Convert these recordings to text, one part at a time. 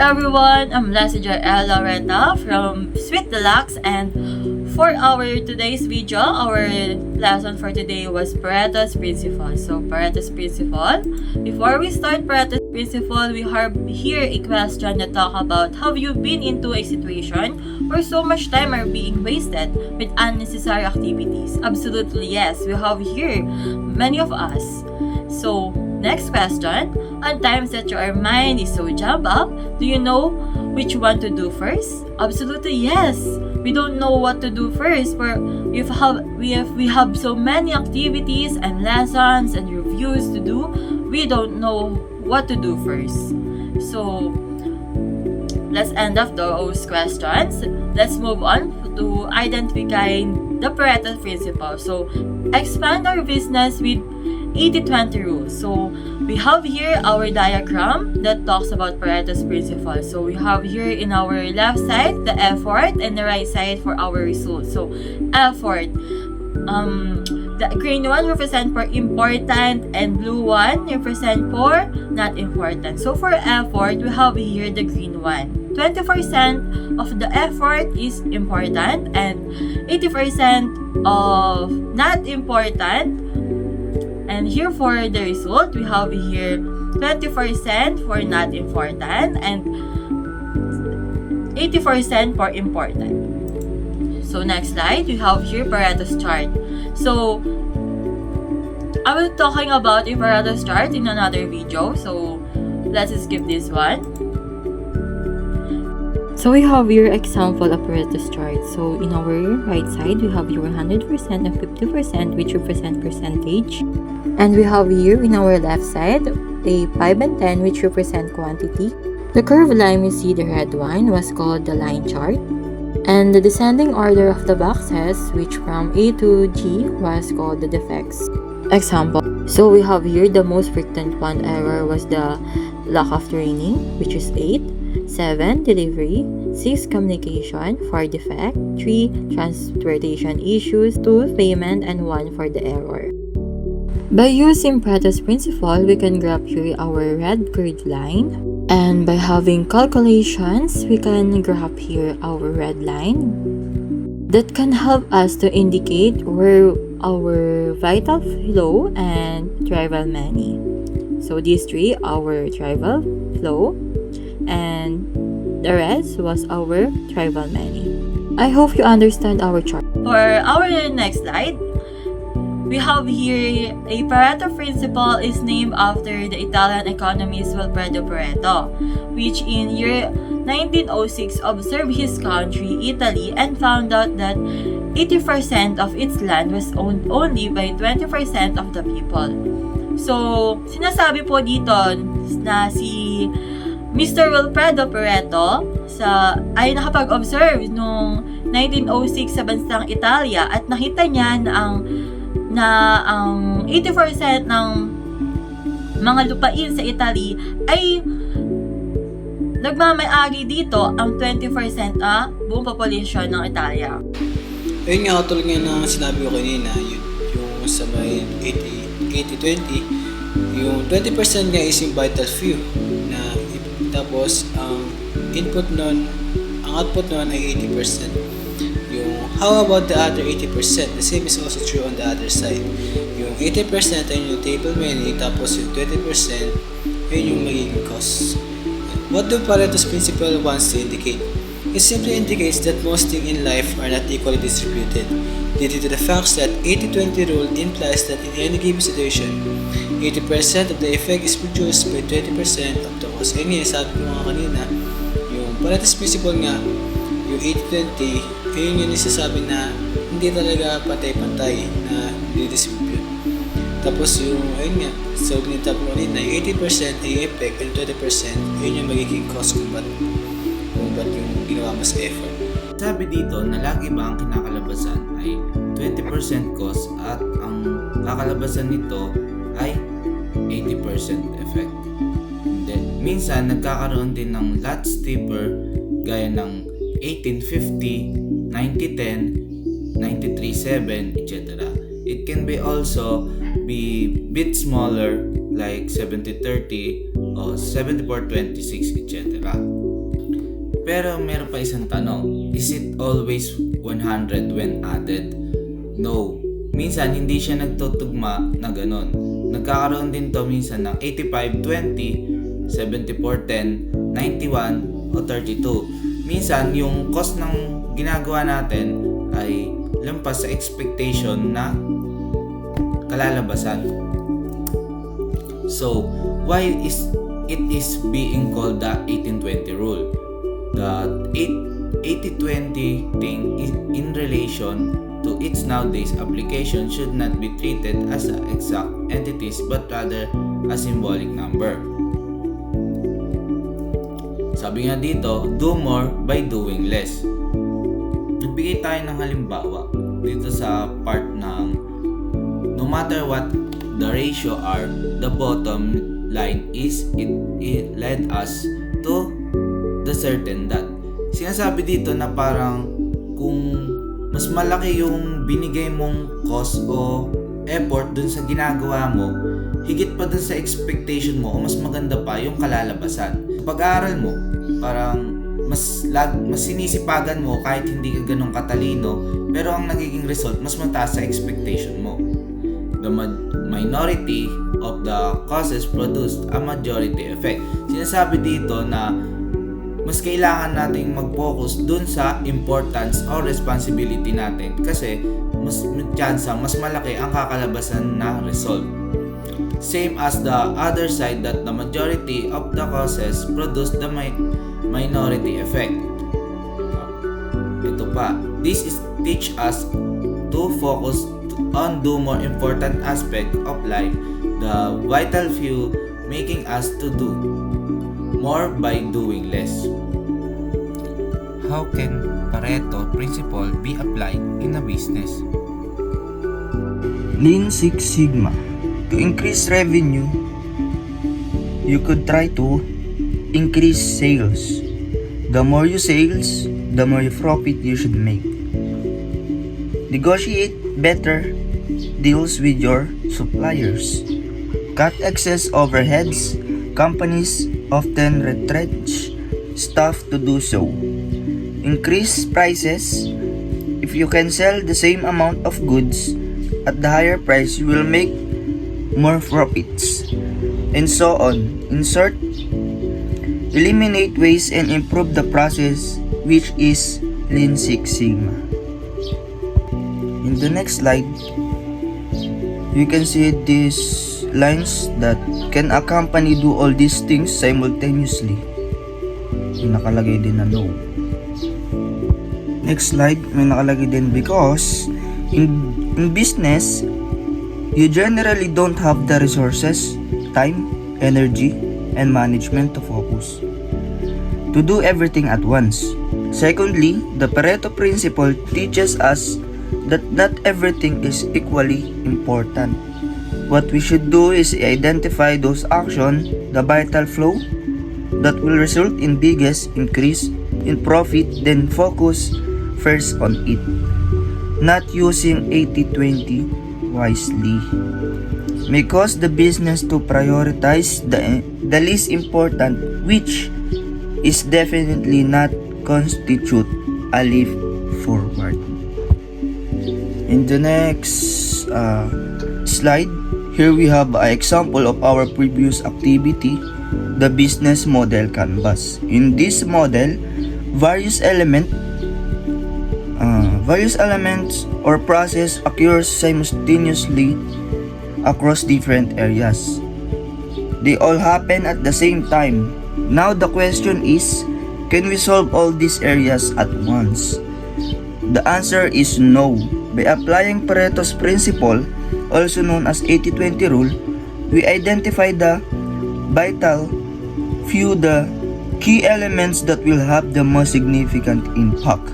everyone, I'm Joy Laureta from Sweet Deluxe, and for our today's video, our lesson for today was Pareto's Principle. So Pareto's Principle, before we start Pareto's Principle, we have here a question that talk about have you been into a situation where so much time are being wasted with unnecessary activities? Absolutely yes, we have here many of us. So next question, on times that your mind is so jammed up, do you know which one to do first? Absolutely yes. We don't know what to do first. We have so many activities and lessons and reviews to do. We don't know what to do first. So let's end up those questions. Let's move on to identifying the Pareto principle. So expand our business with 80-20 rule. So we have here our diagram that talks about Pareto's principle. So we have here in our left side the effort and the right side for our result. So effort, the green one represent for important and blue one represent for not important. So for effort, we have here the green one. 20% of the effort is important and 80% of not important. And here for the result, we have here 20% for not important and 80% for important. So next slide, we have here Pareto's chart. So I will be talking about a Pareto's chart in another video. So let's skip this one. So we have your example of Pareto's chart. So in our right side, we have your 100% and 50% which represent percentage. And we have here in our left side, a 5 and 10 which represent quantity. The curved line you see, the red one, was called the line chart. And the descending order of the boxes, which from A to G, was called the defects. Example. So we have here the most frequent one error was the lack of training, which is 8. 7. Delivery. 6. Communication. 4. Defect. 3. Transportation issues. 2. Payment. And 1 for the error. By using Pareto's principle, we can graph here our red curved line. And by having calculations, we can graph here our red line. That can help us to indicate where our vital flow and trivial many. So these three, our trivial flow, and the rest was our trivial many. I hope you understand our chart. For our next slide, we have here a Pareto principle is named after the Italian economist Wilfredo Pareto, which in year 1906 observed his country, Italy, and found out that 80% of its land was owned only by 20% of the people. So, sinasabi po dito na si Mr. Wilfredo Pareto ay nakapag-observe noong 1906 sa bansang Italia at nakita niya na ang 80% ng mga lupain sa Italy ay nagmamay-ari dito ang 20% buong populasyon ng Italia. Ayun nga, tulad nga na sinabi ko kanina, yung sa may 80-20, yung 20% nga is yung vital few na tapos ang output nun ay 80%. How about the other 80%? The same is also true on the other side. Yung 80% ay yung table many, tapos yung 20% ay yung magiging cost. What do Pareto's principle wants to indicate? It simply indicates that most things in life are not equally distributed, due to the fact that 80-20 rule implies that in any given situation, 80% of the effect is produced by 20% of the cost. Ngayon, sabi ko nga kanina, yung Pareto's principle nga, yung 80-20, yun yung isasabi na hindi talaga pantay-pantay na didistribute. Tapos yung, ayun nga, so ginitap ko kanina, 80% ay effect and 20% yun yung magiging cost kung ba't yung ginawa mo sa effort. Sabi dito na lagi ba ang kinakalabasan ay 20% cost at ang kakalabasan nito ay 80% effect. And then, minsan nagkakaroon din ng lot steeper gaya ng 1850, 90-10, 93-7, etc. It can be also be bit smaller like 70-30 or 74-26, etc. Pero meron pa isang tanong, is it always 100 when added? No. Minsan hindi siya nagtutugma na ganun. Nagkakaroon din to minsan ng 85-20, 74-10, 91 o 32. Minsan yung cost ng ginagawa natin ay lampas sa expectation na kalalabasan. So, why is it is being called the 18-20 rule? The 80-20 thing is in relation to its nowadays application should not be treated as exact entities but rather a symbolic number. Sabi nga dito, do more by doing less. Nagbigay tayo ng halimbawa dito sa part ng no matter what the ratio are, the bottom line is it led us to the certain that. Sinasabi dito na parang kung mas malaki yung binigay mong cost o effort dun sa ginagawa mo, higit pa dun sa expectation mo o mas maganda pa yung kalalabasan. Pag-aaral mo, parang mas sinisipagan mo kahit hindi ka ganun katalino, pero ang nagiging result mas mataas sa expectation mo. The minority of the causes produced a majority effect. Sinasabi dito na mas kailangan nating mag-focus dun sa importance or responsibility natin kasi mas tsansa, mas malaki ang kakalabasan na result. Same as the other side that the majority of the causes produce the minority effect. Ito pa, this is teach us to focus on the more important aspect of life, the vital few, making us to do more by doing less. How can Pareto principle be applied in a business? Lean Six Sigma. To increase revenue, you could try to increase sales. The more you sales, the more you profit you should make. Negotiate better deals with your suppliers. Cut excess overheads. Companies often retrench staff to do so. Increase prices. If you can sell the same amount of goods at the higher price, you will make more profits. And so on. Insert. Eliminate waste and improve the process, which is Lean Six Sigma. In the next slide, you can see these lines that can a company do all these things simultaneously. Nakalagay din na no. Next slide, may nakalagay din because in business, you generally don't have the resources, time, energy, and management to focus to do everything at once. Secondly, the Pareto principle teaches us that not everything is equally important. What we should do is identify those actions, the vital flow that will result in biggest increase in profit, then focus first on it. Not using 80-20 wisely. May cause the business to prioritize the least important, which is definitely not constitute a leap forward. In the next slide, here we have an example of our previous activity, the business model canvas. In this model, various elements or process occurs simultaneously across different areas. They all happen at the same time. Now the question is, can we solve all these areas at once? The answer is no. By applying Pareto's principle, also known as 80-20 rule, we identify the vital few, the key elements that will have the most significant impact.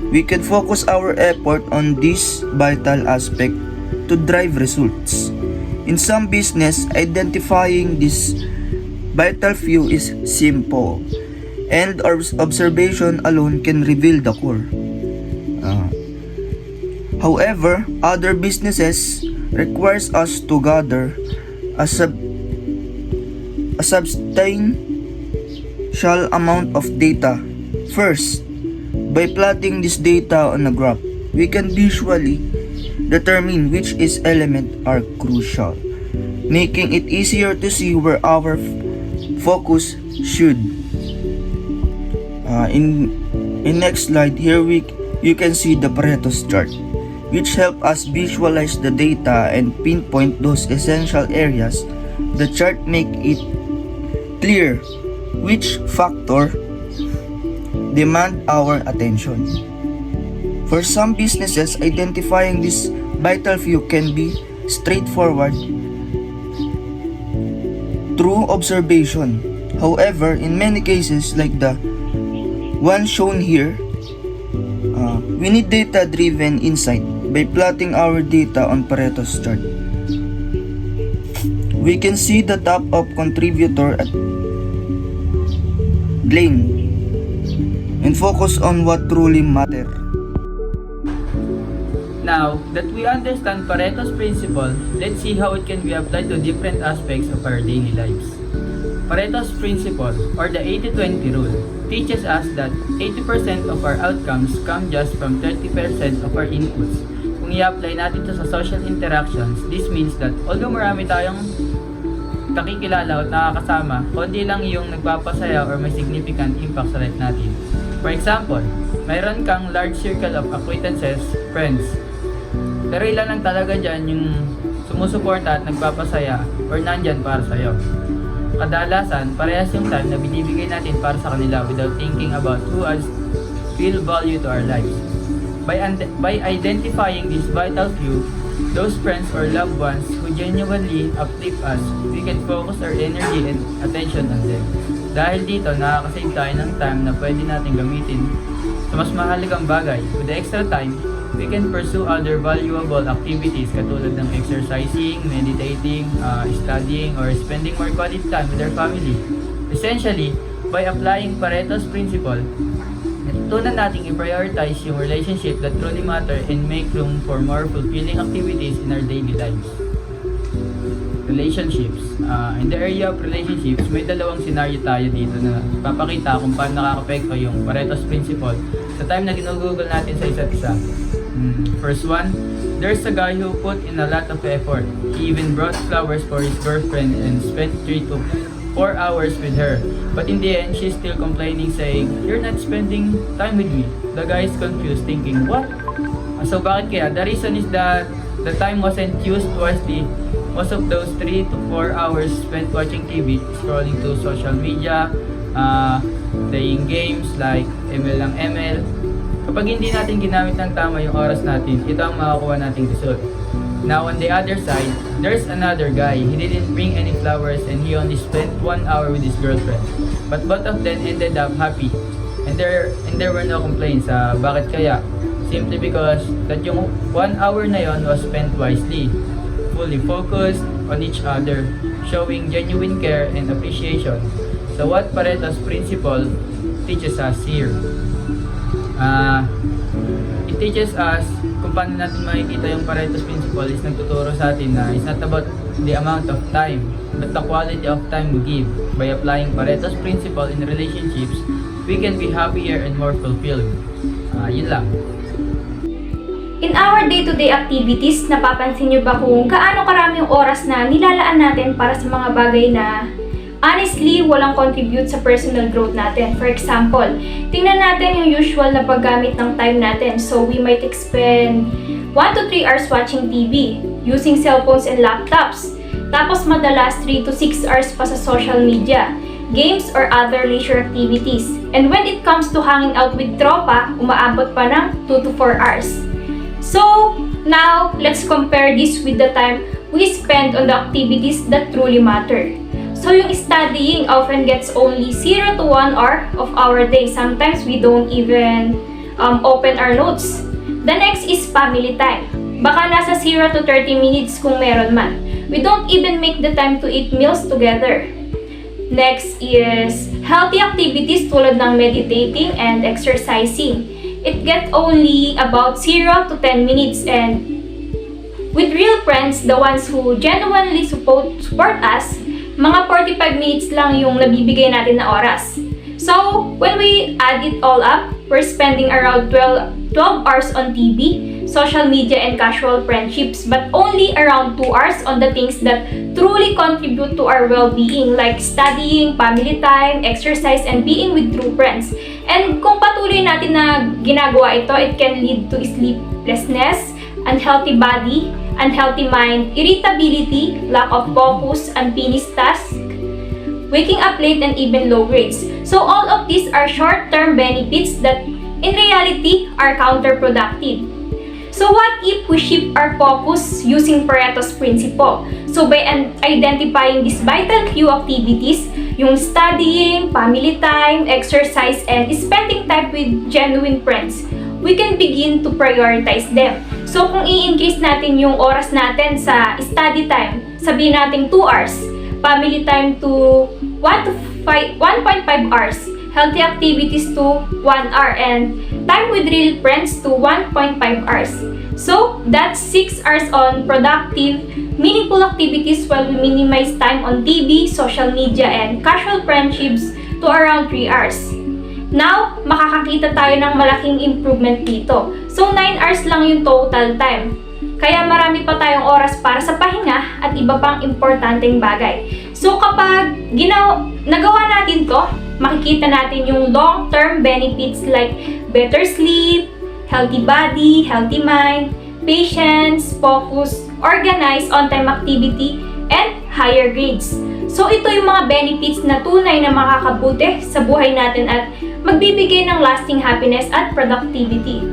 We can focus our effort on this vital aspect to drive results. In some business, identifying this vital few is simple, and our observation alone can reveal the core. However, other businesses requires us to gather a substantial amount of data First, by plotting this data on a graph, we can visually determine which is elements are crucial, making it easier to see where our focus should. In next slide, here you can see the Pareto's chart, which help us visualize the data and pinpoint those essential areas. The chart make it clear which factor demand our attention. For some businesses, identifying this vital few can be straightforward through observation. However, in many cases like the one shown here, we need data-driven insight. By plotting our data on Pareto's chart, we can see the top of contributor at blame and focus on what truly matter. Now that we understand Pareto's principle, let's see how it can be applied to different aspects of our daily lives. Pareto's principle, or the 80-20 rule, teaches us that 80% of our outcomes come just from 30% of our inputs. Kung i-apply natin ito sa social interactions, this means that although marami tayong nakikilala o nakakasama, konti lang yung nagpapasaya or may significant impact sa life natin. For example, mayroon kang large circle of acquaintances, friends. Pero ilan lang talaga dyan yung sumusuporta at nagpapasaya or nandyan para sa'yo. Kadalasan, parehas yung time na binibigay natin para sa kanila without thinking about who adds real value to our lives. By identifying this vital few, those friends or loved ones who genuinely uplift us, we can focus our energy and attention on them. Dahil dito, nakakasave tayo ng time na pwede natin gamitin sa mas mahalagang bagay. With the extra time, we can pursue other valuable activities katulad ng exercising, meditating, studying, or spending more quality time with our family. Essentially, by applying Pareto's principle, natutunan nating i-prioritize yung relationship that truly matter and make room for more fulfilling activities in our daily lives. Relationships. In the area of relationships, may dalawang scenario tayo dito na papakita kung paano nakaka-apekto yung Pareto's principle sa time na ginugugol natin sa isa't isa. First one, there's a guy who put in a lot of effort. He even brought flowers for his girlfriend and spent 3 to 4 hours with her. But in the end, she's still complaining, saying, "You're not spending time with me." The guy is confused, thinking, "What?" So bakit kaya? The reason is that the time wasn't used wisely. Most of those 3 to 4 hours spent watching TV, scrolling to social media, playing games like ML ng ML. Kapag hindi natin ginamit ng tama yung oras natin, ito ang makakuha nating result. Now on the other side, there's another guy. He didn't bring any flowers and he only spent 1 hour with his girlfriend. But both of them ended up happy. And there were no complaints. Bakit kaya? Simply because that yung 1 hour na yon was spent wisely, fully focused on each other, showing genuine care and appreciation. So what Pareto's principle teaches us here? It teaches us kung paano natin makikita yung Pareto's principle is nagtuturo sa atin na it's not about the amount of time but the quality of time we give. By applying Pareto's principle in relationships, we can be happier and more fulfilled. Yun lang. In our day-to-day activities, napapansin niyo ba kung gaano karami yung oras na nilalaan natin para sa mga bagay na honestly walang contribute sa personal growth natin? For example, tingnan natin yung usual na paggamit ng time natin. So we might spend 1 to 3 hours watching TV, using cellphones and laptops. Tapos madalas 3 to 6 hours pa sa social media, games or other leisure activities. And when it comes to hanging out with tropa, umaabot pa ng 2 to 4 hours. So, now, let's compare this with the time we spend on the activities that truly matter. So, yung studying often gets only 0 to 1 hour of our day. Sometimes we don't even open our notes. The next is family time. Baka nasa 0 to 30 minutes kung meron man. We don't even make the time to eat meals together. Next is healthy activities tulad ng meditating and exercising. It gets only about 0 to 10 minutes, and with real friends, the ones who genuinely support us, mga 45 minutes lang yung nabibigay natin na oras. So, when we add it all up, we're spending around 12 hours on TV, social media, and casual friendships, but only around 2 hours on the things that truly contribute to our well-being, like studying, family time, exercise, and being with true friends. And kung patuloy natin na ginagawa ito, it can lead to sleeplessness, unhealthy body, unhealthy mind, irritability, lack of focus, unfinished tasks, waking up late, and even low grades. So all of these are short-term benefits that in reality are counterproductive. So what if we shift our focus using Pareto's principle? So by identifying these vital few activities, yung studying, family time, exercise, and spending time with genuine friends, we can begin to prioritize them. So kung i-increase natin yung oras natin sa study time, sabihin natin 2 hours, family time to 1.5 hours, healthy activities to 1 hour, and time with real friends to 1.5 hours. So, that's 6 hours on productive, meaningful activities while we minimize time on TV, social media, and casual friendships to around 3 hours. Now, makakakita tayo ng malaking improvement dito. So, 9 hours lang yung total time. Kaya marami pa tayong oras para sa pahinga at iba pang importanteng bagay. So kapag nagawa natin to, makikita natin yung long-term benefits like better sleep, healthy body, healthy mind, patience, focus, organized on-time activity, and higher grades. So ito yung mga benefits na tunay na makakabuti sa buhay natin at magbibigay ng lasting happiness at productivity.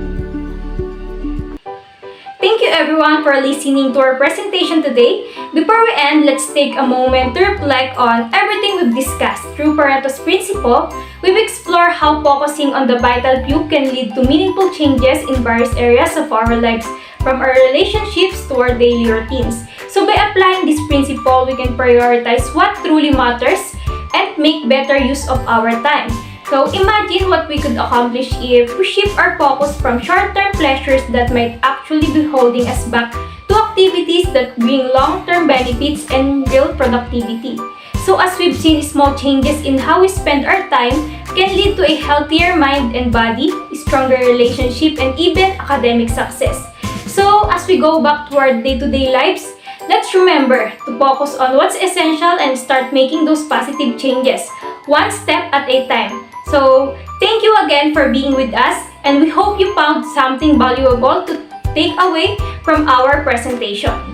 Thank you everyone for listening to our presentation today. Before we end, let's take a moment to reflect on everything we've discussed. Through Pareto's principle, we've explored how focusing on the vital few can lead to meaningful changes in various areas of our lives, from our relationships to our daily routines. So by applying this principle, we can prioritize what truly matters and make better use of our time. So imagine what we could accomplish if we shift our focus from short-term pleasures that might actually be holding us back to activities that bring long-term benefits and real productivity. So as we've seen, small changes in how we spend our time can lead to a healthier mind and body, stronger relationship, and even academic success. So as we go back to our day-to-day lives, let's remember to focus on what's essential and start making those positive changes, one step at a time. So, thank you again for being with us, and we hope you found something valuable to take away from our presentation.